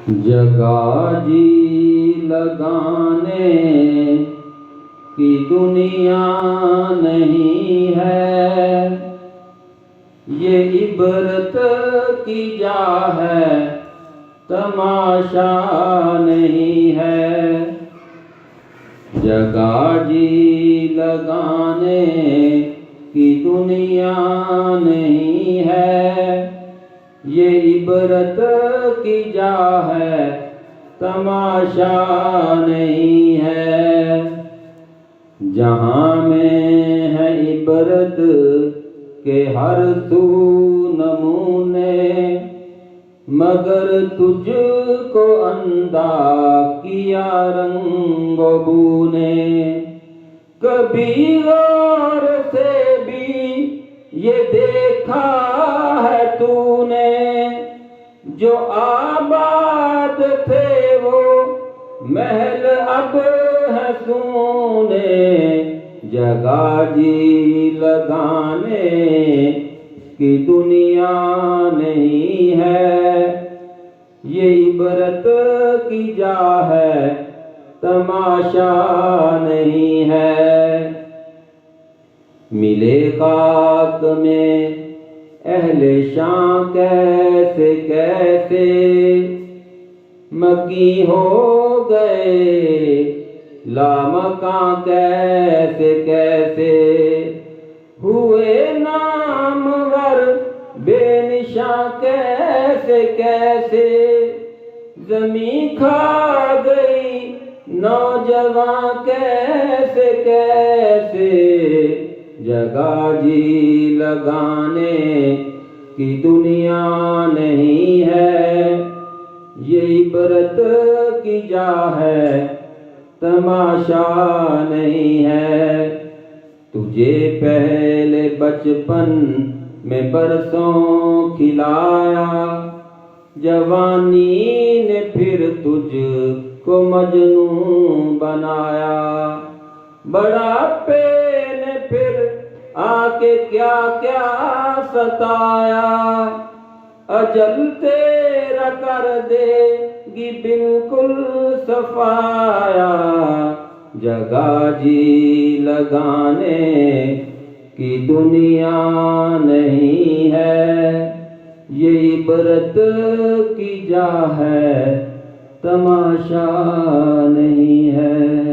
जगह जी लगाने की दुनिया नहीं है, ये इबरत की जा है, तमाशा नहीं है। जगह जी लगाने की दुनिया नहीं है, ये इबरत की जा है, तमाशा नहीं है। जहाँ में है इबरत के हर तू नमूने, मगर तुझको अंधा किया रंगो बू ने। कभी गौर से भी ये देखा है तूने, जो आबाद थे वो महल अब है सूने। जगह जी लगाने की दुनिया नहीं है, ये इबरत की जा है, तमाशा नहीं है। मिले खाक में अहले शां कैसे कैसे, मकी हो गए लामकां कैसे कैसे। हुए नामवर बेनिशां कैसे कैसे, ज़मीं खा गई नौजवां कैसे कैसे। जगह जी लगाने की दुनिया नहीं है, ये इबरत की जा है, तमाशा नहीं है। तुझे पहले बचपन में बरसों खिलाया, जवानी ने फिर तुझको मजनू बनाया। बुढ़ापे ने फिर आके क्या क्या सताया, अजल तेरा कर देगी बिल्कुल सफाया। जगह जी लगाने की दुनिया नहीं है, ये इबरत की जा है, तमाशा नहीं है।